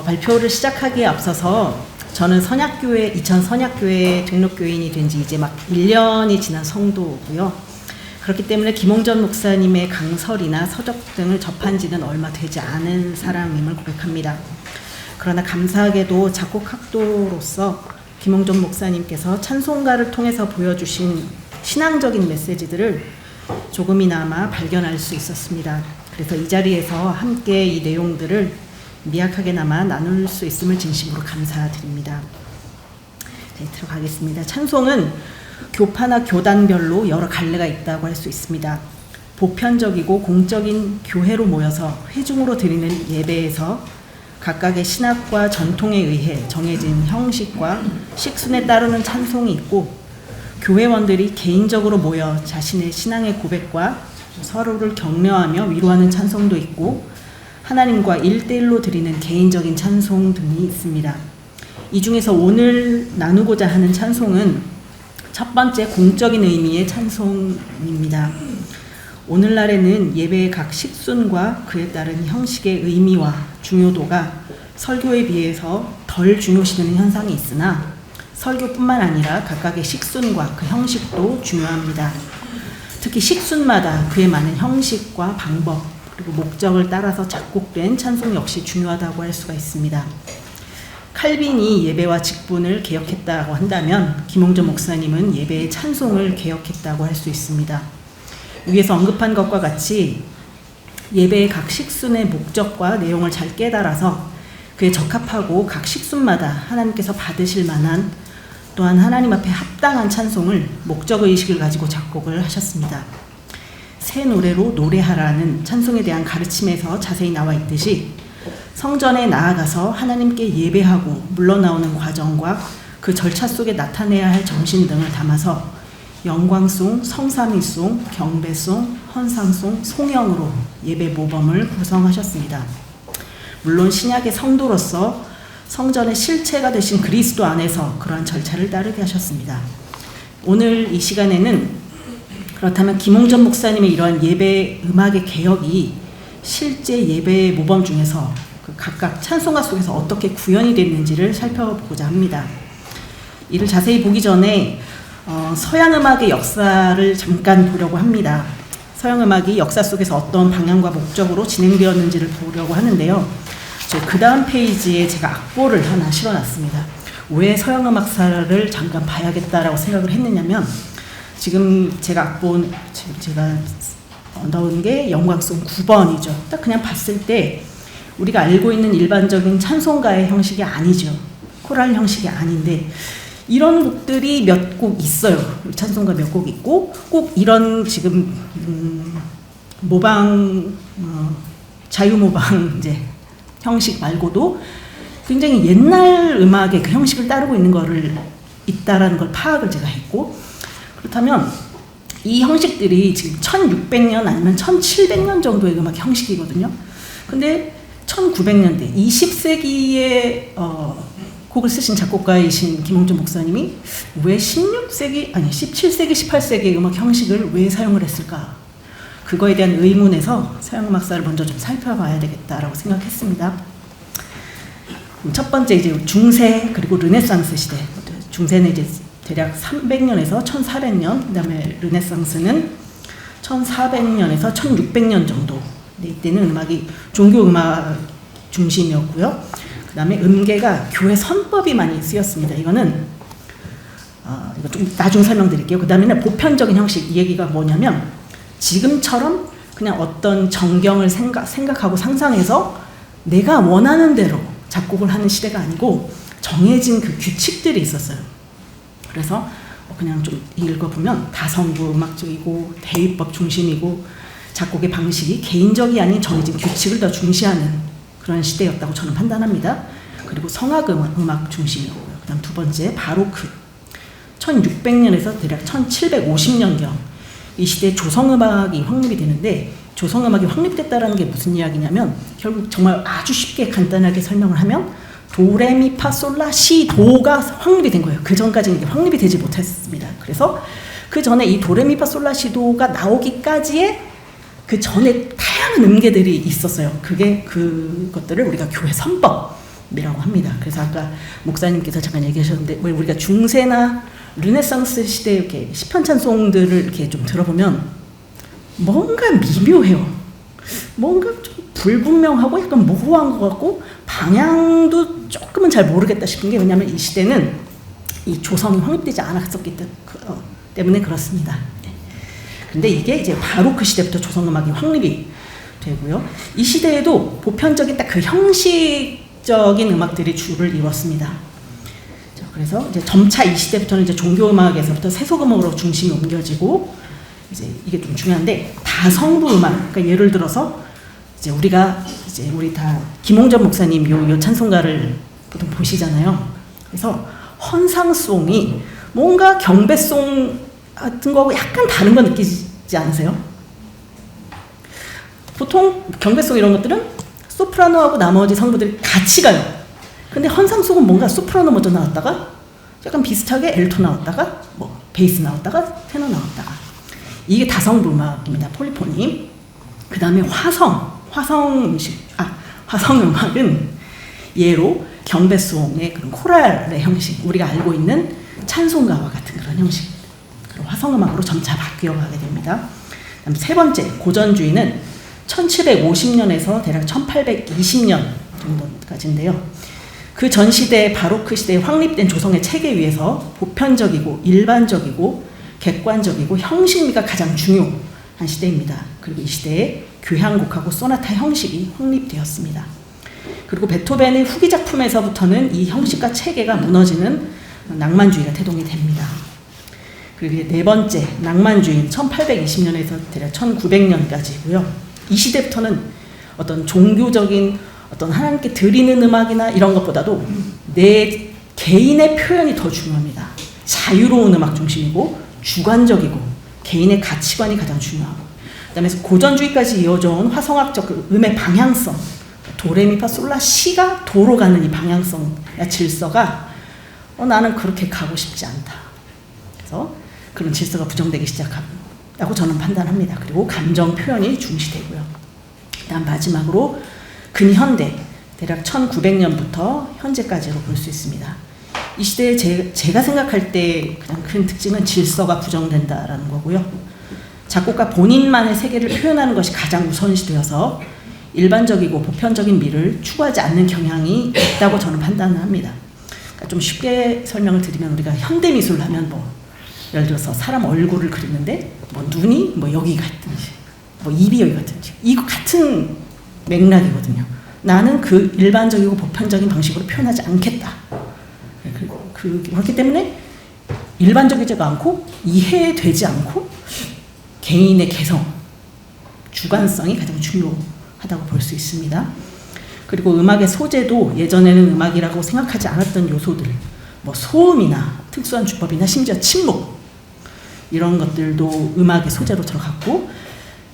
발표를 시작하기에 앞서서 저는 이천 선약교회 등록교인이 된 지 이제 막 1년이 지난 성도고요. 그렇기 때문에 김홍전 목사님의 강설이나 서적 등을 접한 지는 얼마 되지 않은 사람임을 고백합니다. 그러나 감사하게도 작곡학도로서 김홍전 목사님께서 찬송가를 통해서 보여주신 신앙적인 메시지들을 조금이나마 발견할 수 있었습니다. 그래서 이 자리에서 함께 이 내용들을 미약하게나마 나눌 수 있음을 진심으로 감사드립니다. 네, 들어가겠습니다. 찬송은 교파나 교단별로 여러 갈래가 있다고 할 수 있습니다. 보편적이고 공적인 교회로 모여서 회중으로 드리는 예배에서 각각의 신학과 전통에 의해 정해진 형식과 식순에 따르는 찬송이 있고, 교회원들이 개인적으로 모여 자신의 신앙의 고백과 서로를 격려하며 위로하는 찬송도 있고, 하나님과 1대1로 드리는 개인적인 찬송 등이 있습니다. 이 중에서 오늘 나누고자 하는 찬송은 첫 번째 공적인 의미의 찬송입니다. 오늘날에는 예배의 각 식순과 그에 따른 형식의 의미와 중요도가 설교에 비해서 덜 중요시되는 현상이 있으나, 설교뿐만 아니라 각각의 식순과 그 형식도 중요합니다. 특히 식순마다 그에 맞는 형식과 방법 그리고 목적을 따라서 작곡된 찬송 역시 중요하다고 할 수가 있습니다. 칼빈이 예배와 직분을 개혁했다고 한다면 김홍전 목사님은 예배의 찬송을 개혁했다고 할 수 있습니다. 위에서 언급한 것과 같이 예배의 각 식순의 목적과 내용을 잘 깨달아서 그에 적합하고 각 식순마다 하나님께서 받으실 만한, 또한 하나님 앞에 합당한 찬송을 목적의식을 가지고 작곡을 하셨습니다. 새 노래로 노래하라는 찬송에 대한 가르침에서 자세히 나와 있듯이 성전에 나아가서 하나님께 예배하고 물러나오는 과정과 그 절차 속에 나타내야 할 정신 등을 담아서 영광송, 성삼위송, 경배송, 헌상송, 송영으로 예배 모범을 구성하셨습니다. 물론 신약의 성도로서 성전의 실체가 되신 그리스도 안에서 그러한 절차를 따르게 하셨습니다. 오늘 이 시간에는 그렇다면 김홍전 목사님의 이러한 예배 음악의 개혁이 실제 예배의 모범 중에서 그 각각 찬송가 속에서 어떻게 구현이 됐는지를 살펴보고자 합니다. 이를 자세히 보기 전에 서양 음악의 역사를 잠깐 보려고 합니다. 서양 음악이 역사 속에서 어떤 방향과 목적으로 진행되었는지를 보려고 하는데요. 그 다음 페이지에 제가 악보를 하나 실어놨습니다. 왜 서양 음악사를 잠깐 봐야겠다라고 생각을 했느냐면, 지금 제가 넣은 게 영광송 9번이죠. 딱 그냥 봤을 때 우리가 알고 있는 일반적인 찬송가의 형식이 아니죠. 코랄 형식이 아닌데, 이런 곡들이 몇 곡 있어요. 찬송가 몇 곡 있고, 꼭 이런 지금 모방 자유모방 이제 형식 말고도 굉장히 옛날 음악의 그 형식을 따르고 있는 거를 있다라는 걸 파악을 제가 했고, 그렇다면 이 형식들이 지금 1600년 아니면 1700년 정도의 음악 형식이거든요. 근데 1900년대 20세기에 곡을 쓰신 작곡가이신 김홍전 목사님이 왜 17세기, 18세기의 음악 형식을 왜 사용을 했을까? 그거에 대한 의문에서 서양 음악사를 먼저 좀 살펴봐야 되겠다라고 생각했습니다. 첫 번째 이제 중세 그리고 르네상스 시대. 중세는 이제 대략 300년에서 1400년, 그 다음에 르네상스는 1400년에서 1600년 정도. 이때는 음악이 종교 음악 중심이었고요. 그 다음에 음계가 교회 선법이 많이 쓰였습니다. 이거는 이거 좀 나중 설명드릴게요. 그 다음에는 보편적인 형식. 이 얘기가 뭐냐면, 지금처럼 그냥 어떤 정경을 생각하고 상상해서 내가 원하는 대로 작곡을 하는 시대가 아니고 정해진 그 규칙들이 있었어요. 그래서 그냥 좀 읽어보면 다성부 음악적이고 대위법 중심이고 작곡의 방식이 개인적이 아닌 정해진 규칙을 더 중시하는 그런 시대였다고 저는 판단합니다. 그리고 성악 음악 중심이었고요. 그 다음 두 번째 바로크. 1600년에서 대략 1750년경 이 시대에 조성음악이 확립이 되는데, 조성음악이 확립됐다는 게 무슨 이야기냐면, 결국 정말 아주 쉽게 간단하게 설명을 하면 도레미파솔라시 도가 확립이 된 거예요. 그 전까지는 이게 확립이 되지 못했습니다. 그래서 그 전에 이 도레미파솔라시 도가 나오기까지의 그 전에 다양한 음계들이 있었어요. 그것들을 우리가 교회 선법이라고 합니다. 그래서 아까 목사님께서 잠깐 얘기하셨는데, 왜 우리가 중세나 르네상스 시대 이렇게 시편 찬송들을 이렇게 좀 들어보면 뭔가 미묘해요. 뭔가 좀 불분명하고 약간 모호한 것 같고 방향도 조금은 잘 모르겠다 싶은 게, 왜냐하면 이 시대는 이 조성이 확립되지 않았었기 때문에 그렇습니다. 근데 이게 이제 바로크 시대부터 조성음악이 확립이 되고요. 이 시대에도 보편적인 딱 그 형식적인 음악들이 주를 이뤘습니다. 그래서 이제 점차 이 시대부터는 이제 종교음악에서부터 세속음악으로 중심이 옮겨지고, 이제 이게 좀 중요한데, 다성부 음악, 그러니까 예를 들어서 이제 우리 다 김홍전 목사님 요 찬송가를 보통 보시잖아요. 그래서 헌상송이 뭔가 경배송 같은 거하고 약간 다른 거 느끼지 않으세요? 보통 경배송 이런 것들은 소프라노하고 나머지 성부들이 같이 가요. 근데 헌상송은 뭔가 소프라노 먼저 나왔다가 약간 비슷하게 엘토 나왔다가 뭐 베이스 나왔다가 테너 나왔다가, 이게 다성부 음악입니다. 폴리포니. 그 다음에 화성 음악은 예로 경배송의 그런 코랄의 형식, 우리가 알고 있는 찬송가와 같은 그런 형식, 화성음악으로 점차 바뀌어가게 됩니다. 그다음 세 번째, 고전주의는 1750년에서 대략 1820년 정도까지인데요. 그 전 시대 바로크 시대에 확립된 조성의 체계 위에서 보편적이고 일반적이고 객관적이고 형식미가 가장 중요한 시대입니다. 그리고 이 시대에 교향곡하고 소나타 형식이 확립되었습니다. 그리고 베토벤의 후기 작품에서부터는 이 형식과 체계가 무너지는 낭만주의가 태동이 됩니다. 그리고 네 번째, 낭만주의는 1820년에서 대략 1900년까지고요. 이 시대부터는 어떤 종교적인 어떤 하나님께 드리는 음악이나 이런 것보다도 내 개인의 표현이 더 중요합니다. 자유로운 음악 중심이고 주관적이고 개인의 가치관이 가장 중요하고, 그다음에 고전주의까지 이어져온 화성학적 그 음의 방향성, 도레미파 솔라 시가 도로 가는 이 방향성, 질서가 나는 그렇게 가고 싶지 않다. 그래서 그런 질서가 부정되기 시작한다고 저는 판단합니다. 그리고 감정 표현이 중시되고요. 그다음 마지막으로 근현대, 대략 1900년부터 현재까지로 볼 수 있습니다. 이 시대에 제가 생각할 때 가장 큰 특징은 질서가 부정된다라는 거고요. 작곡가 본인만의 세계를 표현하는 것이 가장 우선시되어서 일반적이고 보편적인 미를 추구하지 않는 경향이 있다고 저는 판단을 합니다. 그러니까 좀 쉽게 설명을 드리면, 우리가 현대미술을 하면 예를 들어서 사람 얼굴을 그리는데 눈이 여기 같든지 입이 여기 같든지, 이거 같은 맥락이거든요. 나는 그 일반적이고 보편적인 방식으로 표현하지 않겠다. 그렇기 때문에 일반적이지가 않고 이해되지 않고 개인의 개성, 주관성이 가장 중요하다고 볼 수 있습니다. 그리고 음악의 소재도 예전에는 음악이라고 생각하지 않았던 요소들, 소음이나 특수한 주법이나 심지어 침묵, 이런 것들도 음악의 소재로 들어갔고,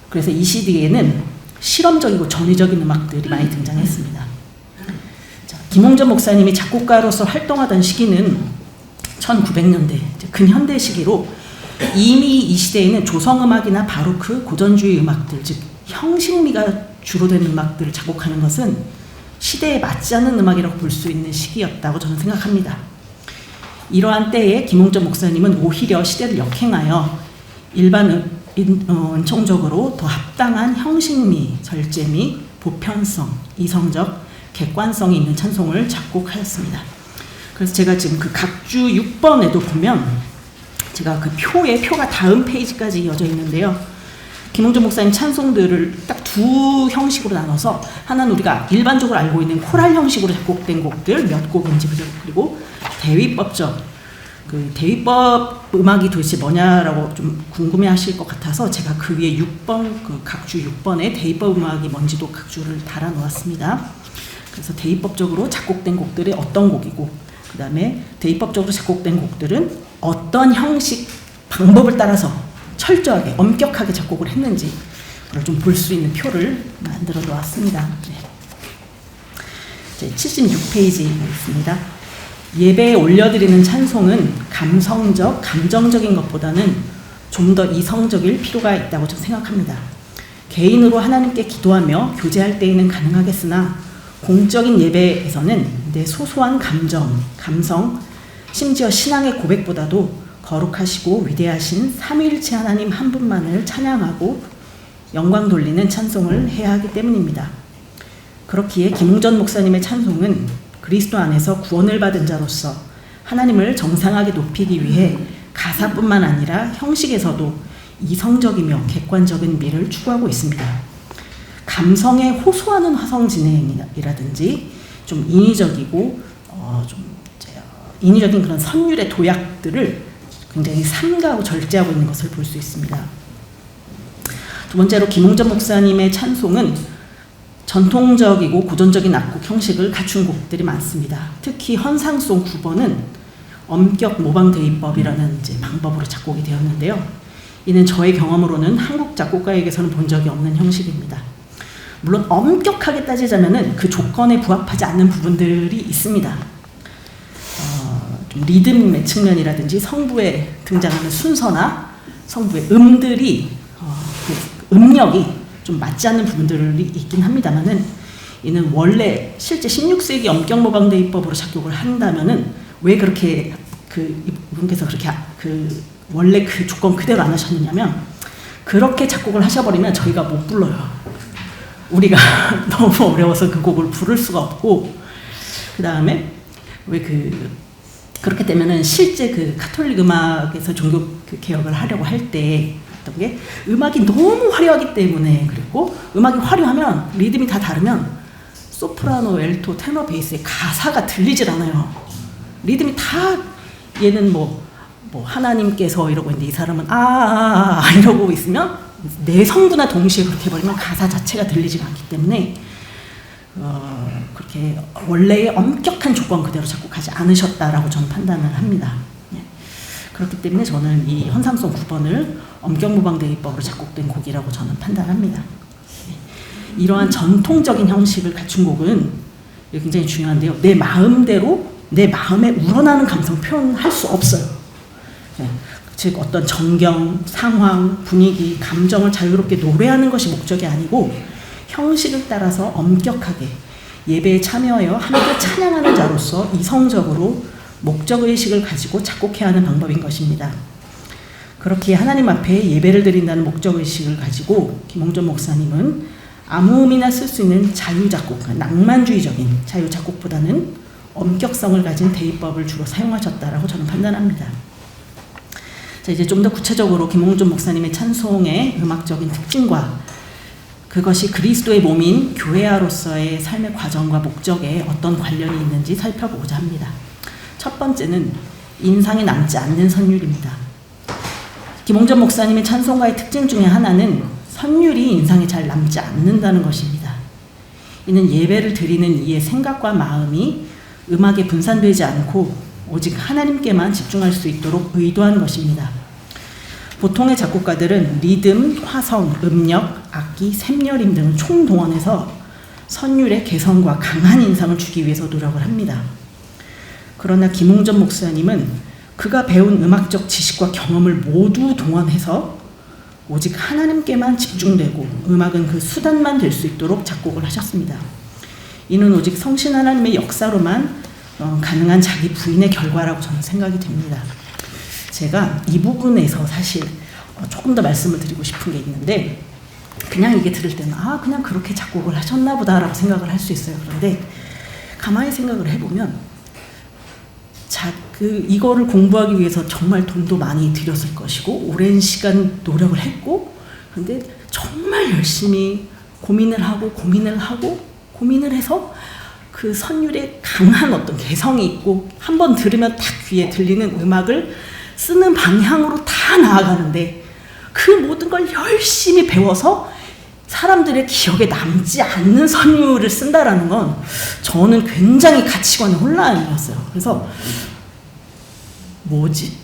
그래서 이 시대에는 실험적이고 전위적인 음악들이 많이 등장했습니다. 김홍전 목사님이 작곡가로서 활동하던 시기는 1900년대, 근현대 시기로 이미 이 시대에는 조성음악이나 바로크, 고전주의 음악들, 즉 형식미가 주로 되는 음악들을 작곡하는 것은 시대에 맞지 않는 음악이라고 볼 수 있는 시기였다고 저는 생각합니다. 이러한 때에 김홍전 목사님은 오히려 시대를 역행하여 일반 은총적으로 더 합당한 형식미, 절제미, 보편성, 이성적, 객관성이 있는 찬송을 작곡하였습니다. 그래서 제가 지금 그 각주 6번에도 보면 제가 그 표가 다음 페이지까지 이어져 있는데요. 김홍전 목사님 찬송들을 딱 두 형식으로 나눠서, 하나는 우리가 일반적으로 알고 있는 코랄 형식으로 작곡된 곡들 몇 곡인지, 그리고 대위법적, 그 대위법 음악이 도대체 뭐냐라고 좀 궁금해하실 것 같아서 제가 그 위에 6번, 그 각주 6번에 대위법 음악이 뭔지도 각주를 달아 놓았습니다. 그래서 대위법적으로 작곡된 곡들이 어떤 곡이고, 그 다음에 대위법적으로 작곡된 곡들은 어떤 형식, 방법을 따라서 철저하게, 엄격하게 작곡을 했는지 그걸 좀 볼 수 있는 표를 만들어 놓았습니다. 네. 76페이지에 있습니다. 예배에 올려드리는 찬송은 감성적, 감정적인 것보다는 좀 더 이성적일 필요가 있다고 저는 생각합니다. 개인으로 하나님께 기도하며 교제할 때에는 가능하겠으나 공적인 예배에서는 내 소소한 감성, 심지어 신앙의 고백보다도 거룩하시고 위대하신 삼위일체 하나님 한 분만을 찬양하고 영광 돌리는 찬송을 해야 하기 때문입니다. 그렇기에 김웅전 목사님의 찬송은 그리스도 안에서 구원을 받은 자로서 하나님을 정상하게 높이기 위해 가사뿐만 아니라 형식에서도 이성적이며 객관적인 미를 추구하고 있습니다. 감성에 호소하는 화성 진행이라든지 좀 인위적이고 인위적인 그런 선율의 도약들을 굉장히 삼가하고 절제하고 있는 것을 볼 수 있습니다. 두 번째로 김웅전 목사님의 찬송은 전통적이고 고전적인 악곡 형식을 갖춘 곡들이 많습니다. 특히 헌상송 9번은 엄격 모방 대입법이라는 방법으로 작곡이 되었는데요. 이는 저의 경험으로는 한국 작곡가에게서는 본 적이 없는 형식입니다. 물론 엄격하게 따지자면은 그 조건에 부합하지 않는 부분들이 있습니다. 좀 리듬의 측면이라든지 성부에 등장하는 순서나 성부의 음들이 그 음력이 좀 맞지 않는 부분들이 있긴 합니다만은 이는 원래 실제 16세기 엄격 모방 대입법으로 작곡을 한다면은 왜 그렇게 이분께서 그렇게 원래 그 조건 그대로 안 하셨느냐면 그렇게 작곡을 하셔버리면 저희가 못 불러요. 우리가 너무 어려워서 그 곡을 부를 수가 없고, 그 다음에 왜 그렇게 되면은 실제 그 가톨릭 음악에서 종교 개혁을 하려고 할 때 어떤 게 음악이 너무 화려하기 때문에, 그리고 음악이 화려하면 리듬이 다 다르면 소프라노, 엘토, 테너, 베이스의 가사가 들리질 않아요. 리듬이 다 얘는 뭐 하나님께서 이러고 있는데 이 사람은 이러고 있으면 내 성부나 동시에 그렇게 해버리면 가사 자체가 들리지가 않기 때문에 그렇게 원래의 엄격한 조건 그대로 작곡하지 않으셨다라고 저는 판단을 합니다. 그렇기 때문에 저는 이 헌상송 9번을 엄격모방대입법으로 작곡된 곡이라고 저는 판단합니다. 이러한 전통적인 형식을 갖춘 곡은 굉장히 중요한데요. 내 마음대로 내 마음에 우러나는 감성 표현할 수 없어요. 즉 어떤 정경, 상황, 분위기, 감정을 자유롭게 노래하는 것이 목적이 아니고 형식을 따라서 엄격하게 예배에 참여하여 함께 찬양하는 자로서 이성적으로 목적의식을 가지고 작곡해야 하는 방법인 것입니다. 그렇게 하나님 앞에 예배를 드린다는 목적의식을 가지고 김홍전 목사님은 아무 의미나 쓸 수 있는 자유작곡, 낭만주의적인 자유작곡보다는 엄격성을 가진 대입법을 주로 사용하셨다라고 저는 판단합니다. 자, 이제 좀 더 구체적으로 김홍전 목사님의 찬송의 음악적인 특징과 그것이 그리스도의 몸인 교회아로서의 삶의 과정과 목적에 어떤 관련이 있는지 살펴보고자 합니다. 첫 번째는 인상에 남지 않는 선율입니다. 김홍전 목사님의 찬송가의 특징 중에 하나는 선율이 인상에 잘 남지 않는다는 것입니다. 이는 예배를 드리는 이의 생각과 마음이 음악에 분산되지 않고 오직 하나님께만 집중할 수 있도록 의도한 것입니다. 보통의 작곡가들은 리듬, 화성, 음력, 악기, 샘여림 등을 총동원해서 선율의 개성과 강한 인상을 주기 위해서 노력을 합니다. 그러나 김홍전 목사님은 그가 배운 음악적 지식과 경험을 모두 동원해서 오직 하나님께만 집중되고 음악은 그 수단만 될 수 있도록 작곡을 하셨습니다. 이는 오직 성신 하나님의 역사로만 가능한 자기 부인의 결과라고 저는 생각이 됩니다. 제가 이 부분에서 사실 조금 더 말씀을 드리고 싶은 게 있는데, 그냥 이게 들을 때는 그냥 그렇게 작곡을 하셨나 보다라고 생각을 할 수 있어요. 그런데 가만히 생각을 해보면 이거를 공부하기 위해서 정말 돈도 많이 들였을 것이고 오랜 시간 노력을 했고, 근데 정말 열심히 고민을 해서 그 선율에 강한 어떤 개성이 있고 한번 들으면 딱 귀에 들리는 음악을 쓰는 방향으로 다 나아가는데, 그 모든 걸 열심히 배워서 사람들의 기억에 남지 않는 선율을 쓴다라는 건 저는 굉장히 가치관의 혼란이었어요. 그래서 뭐지?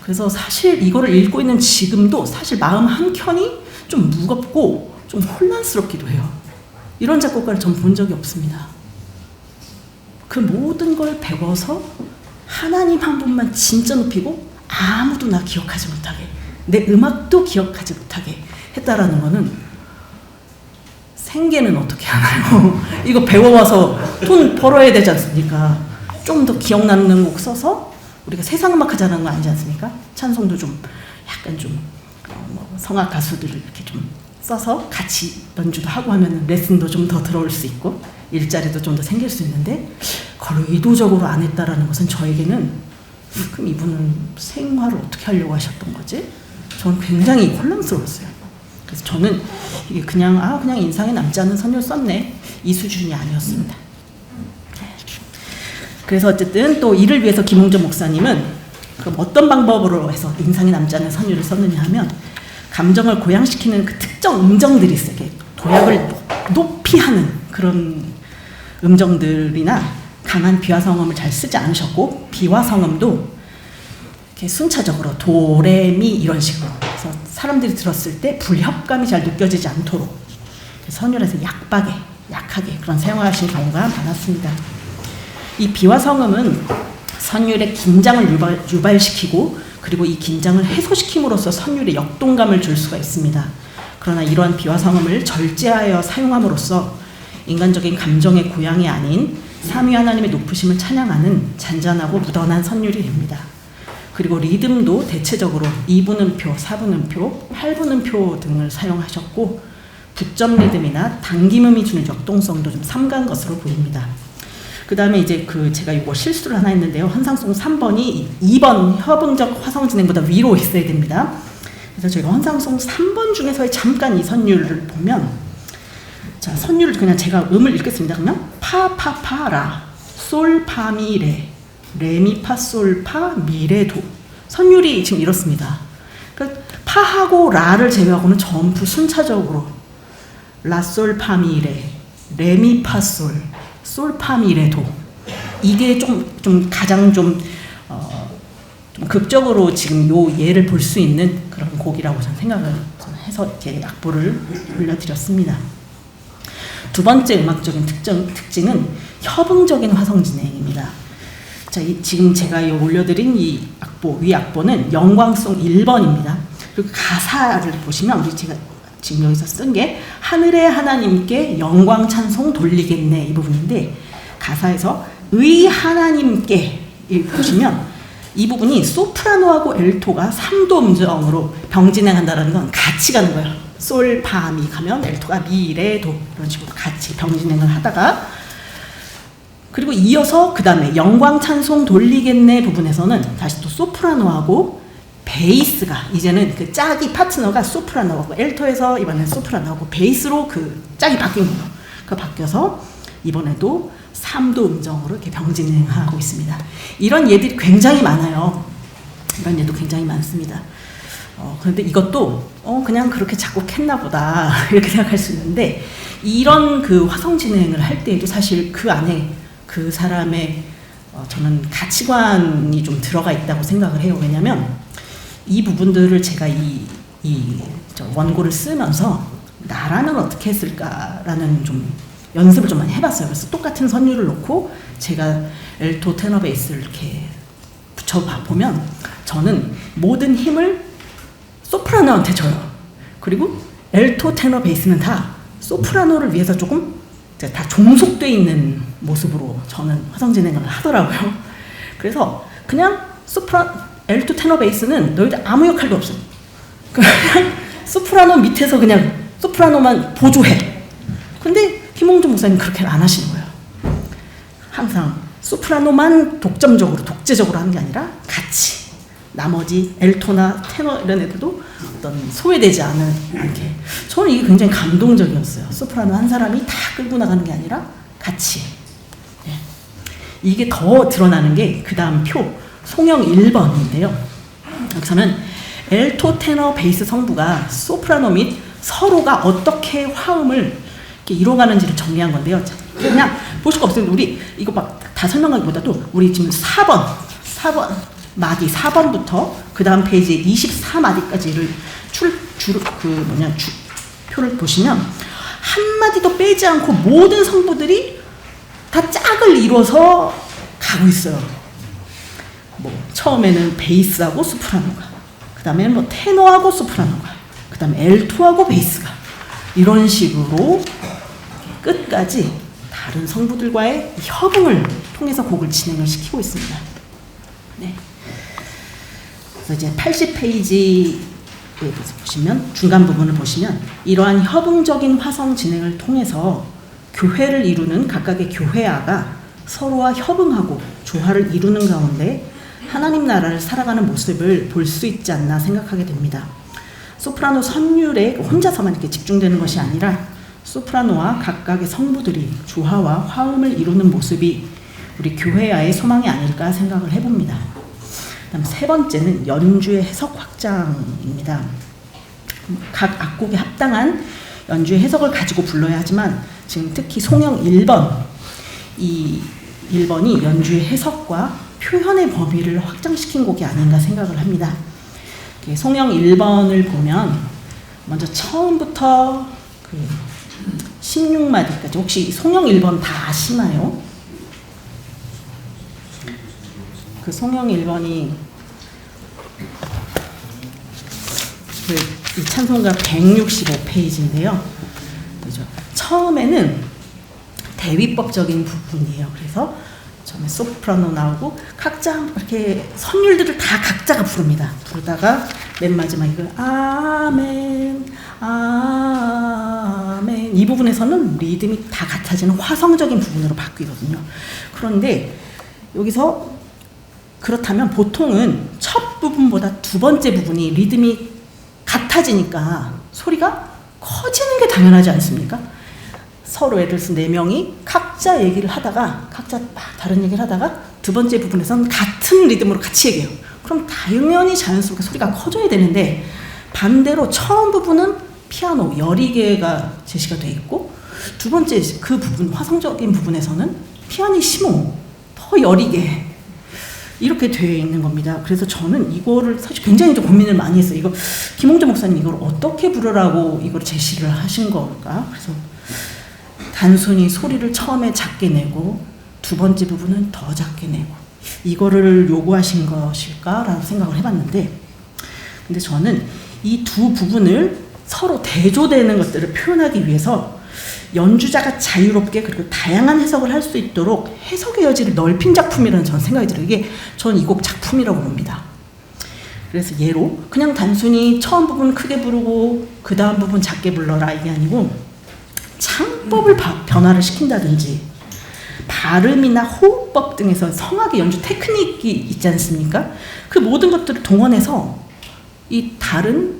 그래서 사실 이거를 읽고 있는 지금도 사실 마음 한켠이 좀 무겁고 좀 혼란스럽기도 해요. 이런 작곡가를 전 본 적이 없습니다. 그 모든 걸 배워서 하나님 한 분만 진짜 높이고 아무도 나 기억하지 못하게, 내 음악도 기억하지 못하게, 했다라는 거는 생계는 어떻게 하나요? 이거 배워와서 돈 벌어야 되지 않습니까? 좀 더 기억나는 곡 써서 우리가 세상음악 하자는 거 아니지 않습니까? 찬송도 좀 약간 좀 성악 가수들 이렇게 좀 써서 같이 연주도 하고 하면 레슨도 좀 더 들어올 수 있고 일자리도 좀 더 생길 수 있는데 그걸 의도적으로 안 했다라는 것은 저에게는 그럼 이분은 생활을 어떻게 하려고 하셨던 거지? 저는 굉장히 혼란스러웠어요. 그래서 저는 이게 그냥 인상에 남지 않는 선율 썼네 이 수준이 아니었습니다. 그래서 어쨌든 또 이를 위해서 김홍전 목사님은 그럼 어떤 방법으로 해서 인상에 남지 않는 선율을 썼느냐 하면 감정을 고양시키는 그 특정 음정들이 있어요. 도약을 높이 하는 그런 음정들이나 강한 비화성음을 잘 쓰지 않으셨고 비화성음도 이렇게 순차적으로 도, 레, 미 이런 식으로 그래서 사람들이 들었을 때 불협감이 잘 느껴지지 않도록 선율에서 약하게 그런 사용하신 경우가 많았습니다. 이 비화성음은 선율의 긴장을 유발시키고 그리고 이 긴장을 해소시킴으로써 선율에 역동감을 줄 수가 있습니다. 그러나 이러한 비화성음을 절제하여 사용함으로써 인간적인 감정의 고향이 아닌 삼위 하나님의 높으심을 찬양하는 잔잔하고 무던한 선율이 됩니다. 그리고 리듬도 대체적으로 2분음표, 4분음표, 8분음표 등을 사용하셨고 부점 리듬이나 당김음이 주는 역동성도 좀 삼가한 것으로 보입니다. 그 다음에 이제 제가 이거 실수를 하나 했는데요. 헌상송 3번이 2번 협응적 화성 진행보다 위로 있어야 됩니다. 그래서 저희가 헌상송 3번 중에서의 잠깐 이 선율을 보면 자, 선율을 그냥 제가 음을 읽겠습니다. 그러면 파, 파, 파, 라, 솔, 파, 미, 레, 레, 미, 파, 솔, 파, 미, 레, 도. 선율이 지금 이렇습니다. 그러니까 파하고 라를 제외하고는 전부 순차적으로 라, 솔, 파, 미, 레, 미, 파, 솔, 솔, 파, 미, 레, 도. 이게 좀 가장 좀 극적으로 지금 요 예를 볼 수 있는 그런 곡이라고 저는 생각을 해서 제 악보를 올려드렸습니다. 두 번째 음악적인 특징은 협응적인 화성 진행입니다. 자, 지금 제가 올려드린 이 악보, 위 악보는 영광송 1번입니다. 그리고 가사를 보시면 제가 지금 여기서 쓴 게 하늘의 하나님께 영광 찬송 돌리겠네 이 부분인데 가사에서 의 하나님께 보시면 이 부분이 소프라노하고 엘토가 3도 음정으로 병진행한다는 건 같이 가는 거예요. 솔, 파, 미 가면 엘토가 미, 레, 도 이런 식으로 같이 병진행을 하다가 그리고 이어서 그 다음에 영광 찬송 돌리겠네 부분에서는 다시 또 소프라노하고 베이스가 이제는 그 짝이 파트너가 소프라노하고 엘토에서 이번엔 소프라노하고 베이스로 그 짝이 바뀐 거예요. 그 바뀌어서 이번에도 3도 음정으로 이렇게 병진행하고 있습니다. 이런 예들이 굉장히 많아요. 이런 예도 굉장히 많습니다. 그런데 이것도 그냥 그렇게 작곡했나 보다 이렇게 생각할 수 있는데 이런 그 화성 진행을 할 때에도 사실 그 안에 그 사람의 저는 가치관이 좀 들어가 있다고 생각을 해요. 왜냐하면 이 부분들을 제가 저 원고를 쓰면서 나라는 어떻게 했을까라는 좀 연습을 좀 많이 해봤어요. 그래서 똑같은 선율을 놓고 제가 엘토, 테너, 베이스를 이렇게 붙여보면 저는 모든 힘을 소프라노한테 줘요. 그리고 엘토, 테너, 베이스는 다 소프라노를 위해서 조금 다 종속되어 있는 모습으로 저는 화성 진행을 하더라고요. 그래서 그냥 엘토, 테너, 베이스는 너희들 아무 역할도 없어. 그냥 소프라노 밑에서 그냥 소프라노만 보조해. 근데 김홍준 목사님 그렇게 안 하시는 거예요. 항상 소프라노만 독재적으로 하는 게 아니라 같이 나머지 엘토나 테너 이런 애들도 어떤 소외되지 않게. 저는 이게 굉장히 감동적이었어요. 소프라노 한 사람이 다 끌고 나가는 게 아니라 같이. 네. 이게 더 드러나는 게 그 다음 표 송영 1번인데요. 여기서는 엘토, 테너, 베이스 성부가 소프라노 및 서로가 어떻게 화음을 이렇게 이뤄가는지를 정리한 건데요. 그냥 보실 거 없어요. 우리 이거 막 다 설명하기보다도 우리 지금 4번 마디 4번부터 그 다음 페이지에 24마디까지를 표를 보시면 한 마디도 빼지 않고 모든 성부들이 다 짝을 이뤄서 가고 있어요. 처음에는 베이스하고 소프라노가, 그 다음에는 테너하고 소프라노가, 그 다음에 엘토하고 베이스가 이런 식으로 끝까지 다른 성부들과의 협응을 통해서 곡을 진행을 시키고 있습니다. 네. 그래서 이제 80페이지에 보시면 중간 부분을 보시면 이러한 협응적인 화성 진행을 통해서 교회를 이루는 각각의 교회아가 서로와 협응하고 조화를 이루는 가운데 하나님 나라를 살아가는 모습을 볼 수 있지 않나 생각하게 됩니다. 소프라노 선율에 혼자서만 이렇게 집중되는 것이 아니라 소프라노와 각각의 성부들이 조화와 화음을 이루는 모습이 우리 교회와의 소망이 아닐까 생각을 해봅니다. 그다음 세 번째는 연주의 해석 확장입니다. 각 악곡에 합당한 연주의 해석을 가지고 불러야 하지만 지금 특히 송영 1번 이 1번이 연주의 해석과 표현의 범위를 확장시킨 곡이 아닌가 생각을 합니다. 송영 1번을 보면 먼저 처음부터 16마디까지 혹시 송영 1번 다 아시나요? 그 송영 1번이 이 찬송가 165페이지인데요. 그죠? 처음에는 대위법적인 부분이에요. 그래서 처음에 소프라노 나오고 각자 이렇게 선율들을 다 각자가 부릅니다. 부르다가 맨 마지막에 아멘 아멘 이 부분에서는 리듬이 다 같아지는 화성적인 부분으로 바뀌거든요. 그런데 여기서 그렇다면 보통은 첫 부분보다 두 번째 부분이 리듬이 같아지니까 소리가 커지는 게 당연하지 않습니까? 서로 애들 4명이 각자 얘기를 하다가 각자 막 다른 얘기를 하다가 두 번째 부분에서는 같은 리듬으로 같이 얘기해요. 그럼 당연히 자연스럽게 소리가 커져야 되는데 반대로 처음 부분은 피아노 여리개가 제시가 돼 있고 두 번째 그 부분 화성적인 부분에서는 피아니시모 더 여리개 이렇게 되어 있는 겁니다. 그래서 저는 이거를 사실 굉장히 좀 고민을 많이 했어요. 이거 김홍조 목사님 이걸 어떻게 부르라고 이걸 제시를 하신 걸까? 그래서 단순히 소리를 처음에 작게 내고 두 번째 부분은 더 작게 내고 이거를 요구하신 것일까라고 생각을 해봤는데 근데 저는 이 두 부분을 서로 대조되는 것들을 표현하기 위해서 연주자가 자유롭게 그리고 다양한 해석을 할 수 있도록 해석의 여지를 넓힌 작품이라는 저는 생각이 들어요. 이게 저는 이 곡 작품이라고 봅니다. 그래서 예로 그냥 단순히 처음 부분 크게 부르고 그 다음 부분 작게 불러라 이게 아니고 창법을 변화를 시킨다든지 발음이나 호흡법 등에서 성악의 연주 테크닉이 있지 않습니까? 그 모든 것들을 동원해서 이 다른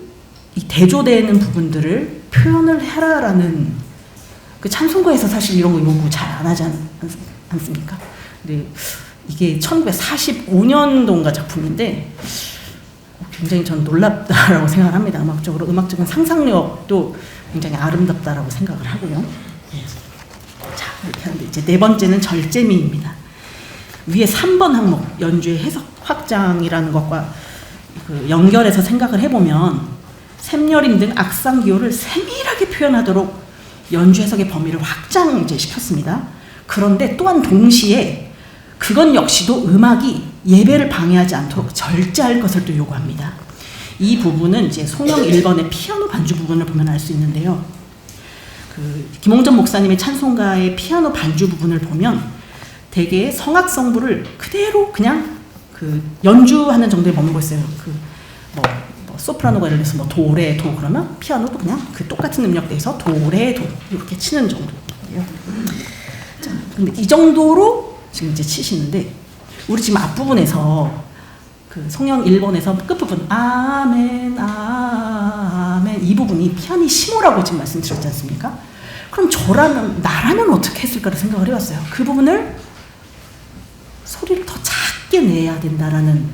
이 대조되는 부분들을 표현을 해라라는 그 찬송가에서 사실 이런 거 요구 잘 안 하지 않습니까? 근데 이게 1945년도인가 작품인데 굉장히 전 놀랍다라고 생각을 합니다. 음악적인 상상력도 굉장히 아름답다라고 생각을 하고요. 자, 이렇게 하는데 이제 네 번째는 절제미입니다. 위에 3번 항목 연주의 해석 확장이라는 것과 그 연결해서 생각을 해보면 샘여림 등 악상 기호를 세밀하게 표현하도록 연주 해석의 범위를 확장시켰습니다. 그런데 또한 동시에 그건 역시도 음악이 예배를 방해하지 않도록 절제할 것을 또 요구합니다. 이 부분은 이제 송영 1번의 피아노 반주 부분을 보면 알 수 있는데요. 그 김홍전 목사님의 찬송가의 피아노 반주 부분을 보면 대개 성악 성부를 그대로 그냥 그 연주하는 정도에 머물고 있어요. 그 소프라노가 예를 들어서 도, 레, 도 그러면 피아노도 그냥 그 똑같은 음역대에서 도, 레, 도 이렇게 치는 정도예요. 자, 근데 이 정도로 지금 이제 치시는데 우리 지금 앞부분에서 그 송영 1번에서 끝부분 아멘 아멘 이 부분이 피아니시모라고 지금 말씀드렸지 않습니까? 그럼 나라면 어떻게 했을까를 생각을 해봤어요. 그 부분을 소리를 더 작게 내야 된다라는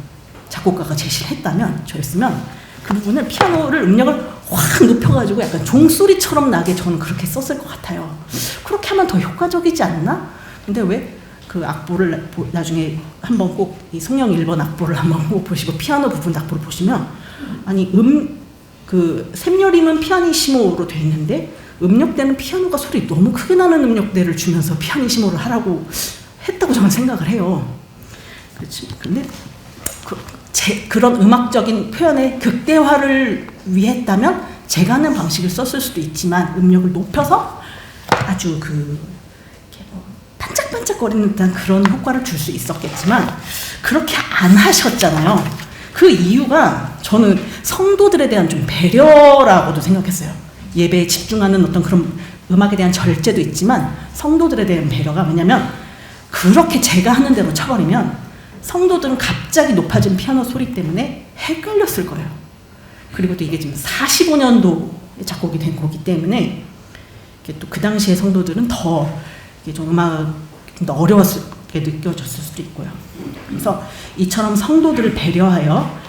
작곡가가 제시를 했다면 저였으면 그 부분을 피아노를 음역을 확 높여가지고 약간 종소리처럼 나게 저는 그렇게 썼을 것 같아요. 그렇게 하면 더 효과적이지 않나? 근데 왜 그 악보를 나중에 한번 꼭 이 송영 1번 악보를 한번 꼭 보시고 피아노 부분 악보를 보시면 아니 그 샘여림은 피아니시모로 돼 있는데 음역대는 피아노가 소리 너무 크게 나는 음역대를 주면서 피아니시모를 하라고 했다고 저는 생각을 해요. 그렇지. 근데 그런 음악적인 표현의 극대화를 위했다면 제가 하는 방식을 썼을 수도 있지만 음역을 높여서 아주 이렇게 뭐 반짝반짝거리는 듯한 그런 효과를 줄 수 있었겠지만 그렇게 안 하셨잖아요. 그 이유가 저는 성도들에 대한 좀 배려라고도 생각했어요. 예배에 집중하는 어떤 그런 음악에 대한 절제도 있지만 성도들에 대한 배려가, 왜냐면 그렇게 제가 하는 대로 쳐버리면 성도들은 갑자기 높아진 피아노 소리 때문에 헷갈렸을 거예요. 그리고 또 이게 지금 45년도에 작곡이 된 곡이기 때문에 또 그 당시에 성도들은 더 이게 좀 음악 좀 더 어려웠게 느껴졌을 수도 있고요. 그래서 이처럼 성도들을 배려하여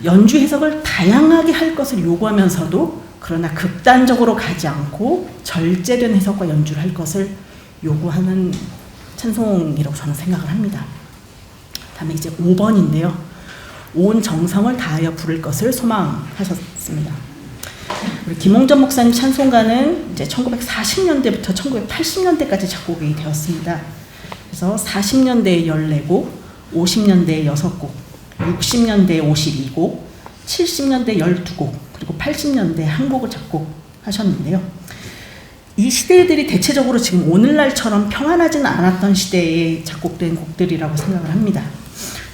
연주 해석을 다양하게 할 것을 요구하면서도 그러나 극단적으로 가지 않고 절제된 해석과 연주를 할 것을 요구하는 찬송이라고 저는 생각을 합니다. 다음에 이제 5번인데요. 온 정성을 다하여 부를 것을 소망하셨습니다. 우리 김홍전 목사님 찬송가는 이제 1940년대부터 1980년대까지 작곡이 되었습니다. 그래서 40년대에 14곡, 50년대에 6곡, 60년대에 52곡, 70년대에 12곡, 그리고 80년대에 한 곡을 작곡하셨는데요. 이 시대들이 대체적으로 지금 오늘날처럼 평안하지는 않았던 시대에 작곡된 곡들이라고 생각을 합니다.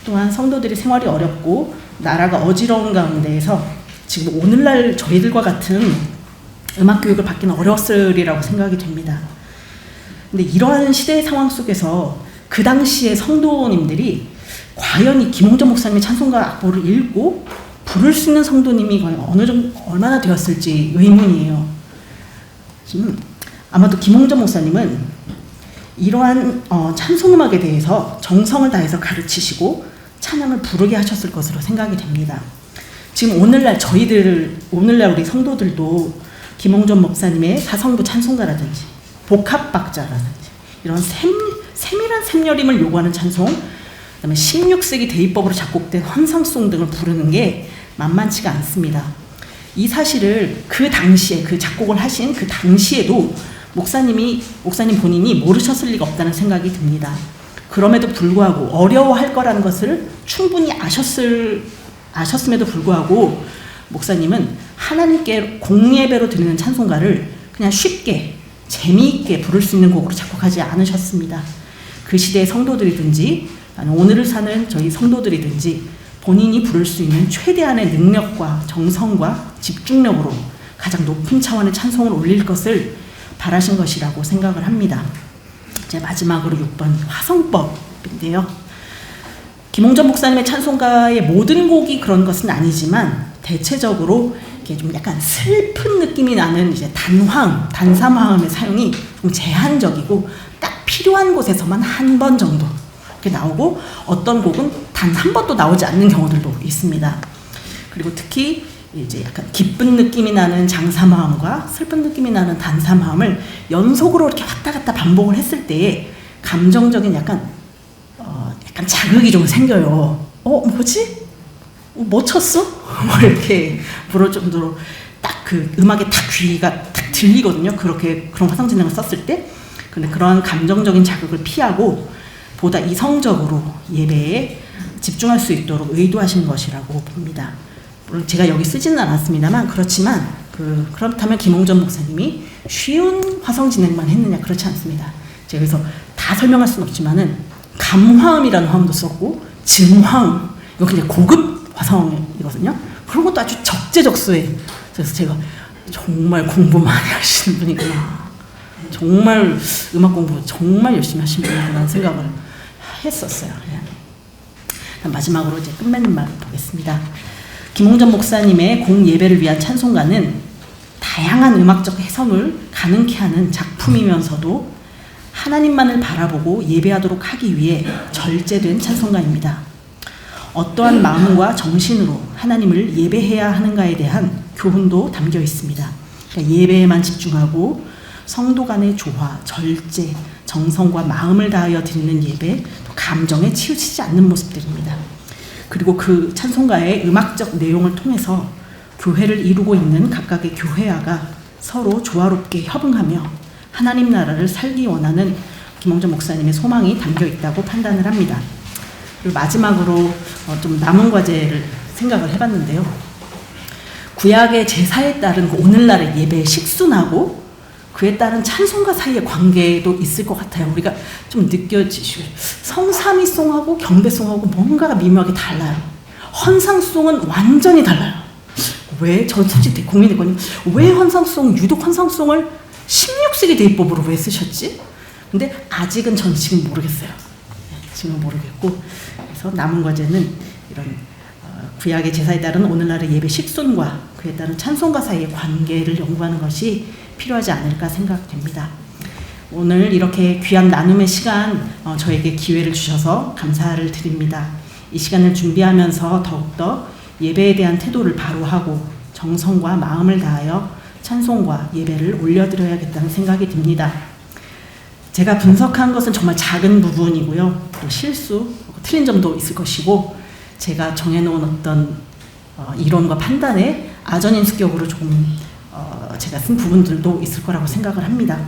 또한 성도들이 생활이 어렵고 나라가 어지러운 가운데에서 지금 오늘날 저희들과 같은 음악 교육을 받기는 어려웠으리라고 생각이 됩니다. 근데 이러한 시대의 상황 속에서 그 당시의 성도님들이 과연 이 김홍전 목사님의 찬송가 악보를 읽고 부를 수 있는 성도님이 얼마나 되었을지 의문이에요. 지금 아마도 김홍전 목사님은 이러한 찬송음악에 대해서 정성을 다해서 가르치시고 찬양을 부르게 하셨을 것으로 생각이 됩니다. 지금 오늘날 우리 성도들도 김홍전 목사님의 사성부 찬송가라든지 복합박자라든지 이런 세밀한 샘여림을 요구하는 찬송, 그다음에 16세기 대입법으로 작곡된 환상송 등을 부르는 게 만만치가 않습니다. 이 사실을 그 당시에 그 작곡을 하신 그 당시에도 목사님 본인이 모르셨을 리가 없다는 생각이 듭니다. 그럼에도 불구하고 어려워할 거라는 것을 충분히 아셨음에도 불구하고 목사님은 하나님께 공예배로 드리는 찬송가를 그냥 쉽게 재미있게 부를 수 있는 곡으로 작곡하지 않으셨습니다. 그 시대의 성도들이든지 오늘을 사는 저희 성도들이든지 본인이 부를 수 있는 최대한의 능력과 정성과 집중력으로 가장 높은 차원의 찬송을 올릴 것을 바라신 것이라고 생각을 합니다. 이제 마지막으로 6번 화성법인데요. 김홍전 목사님의 찬송가의 모든 곡이 그런 것은 아니지만 대체적으로 이게 좀 약간 슬픈 느낌이 나는 이제 단삼화음의 사용이 좀 제한적이고 딱 필요한 곳에서만 한 번 정도 이렇게 나오고 어떤 곡은 단 한 번도 나오지 않는 경우들도 있습니다. 그리고 특히 이제 약간 기쁜 느낌이 나는 장삼화음과 슬픈 느낌이 나는 단삼화음을 연속으로 이렇게 왔다 갔다 반복을 했을 때에 감정적인 약간 자극이 좀 생겨요. 뭐지? 뭐 쳤어? 뭐 이렇게 부를 정도로 딱 그 음악에 딱 귀가 딱 들리거든요. 그런 화성진행을 썼을 때. 근데 그러한 감정적인 자극을 피하고 보다 이성적으로 예배에 집중할 수 있도록 의도하신 것이라고 봅니다. 물론 제가 여기 쓰지는 않았습니다만 그렇지만 그렇다면 김홍전 목사님이 쉬운 화성 진행만 했느냐, 그렇지 않습니다. 제가 그래서 다 설명할 수는 없지만은 감화음이라는 화음도 썼고 증화음, 이거 굉장히 고급 화성이거든요. 그런 것도 아주 적재적소에. 그래서 제가 정말 공부 많이 하시는 분이구나, 정말 음악 공부 정말 열심히 하신 분이구나 생각을 했었어요. 마지막으로 이제 끝맺는 말 보겠습니다. 김홍전 목사님의 공예배를 위한 찬송가는 다양한 음악적 해석을 가능케 하는 작품이면서도 하나님만을 바라보고 예배하도록 하기 위해 절제된 찬송가입니다. 어떠한 마음과 정신으로 하나님을 예배해야 하는가에 대한 교훈도 담겨 있습니다. 그러니까 예배에만 집중하고 성도 간의 조화, 절제, 정성과 마음을 다하여 드리는 예배, 또 감정에 치우치지 않는 모습들입니다. 그리고 그 찬송가의 음악적 내용을 통해서 교회를 이루고 있는 각각의 교회화가 서로 조화롭게 협응하며 하나님 나라를 살기 원하는 김홍전 목사님의 소망이 담겨 있다고 판단을 합니다. 그리고 마지막으로 좀 남은 과제를 생각을 해봤는데요. 구약의 제사에 따른 오늘날의 예배의 식순하고 그에 따른 찬송가 사이의 관계도 있을 것 같아요. 우리가 좀 느껴지시고 성삼위송하고 경배송하고 뭔가가 미묘하게 달라요. 헌상송은 완전히 달라요. 왜? 저 솔직히 되게 고민했거든요. 왜 유독 헌상송을 16세기 대입법으로 왜 쓰셨지? 근데 아직은 전 지금 모르겠어요. 지금 모르겠고, 그래서 남은 과제는 이런 구약의 제사에 따른 오늘날의 예배 식순과 그에 따른 찬송가 사이의 관계를 연구하는 것이 필요하지 않을까 생각됩니다. 오늘 이렇게 귀한 나눔의 시간 저에게 기회를 주셔서 감사를 드립니다. 이 시간을 준비하면서 더욱더 예배에 대한 태도를 바로 하고 정성과 마음을 다하여 찬송과 예배를 올려드려야겠다는 생각이 듭니다. 제가 분석한 것은 정말 작은 부분이고요. 또 실수, 틀린 점도 있을 것이고 제가 정해놓은 어떤 이론과 판단에 아전인수격으로 조금 제가 쓴 부분들도 있을 거라고 생각을 합니다.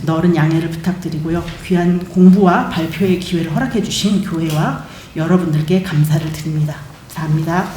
너른 양해를 부탁드리고요. 귀한 공부와 발표의 기회를 허락해 주신 교회와 여러분들께 감사를 드립니다. 감사합니다.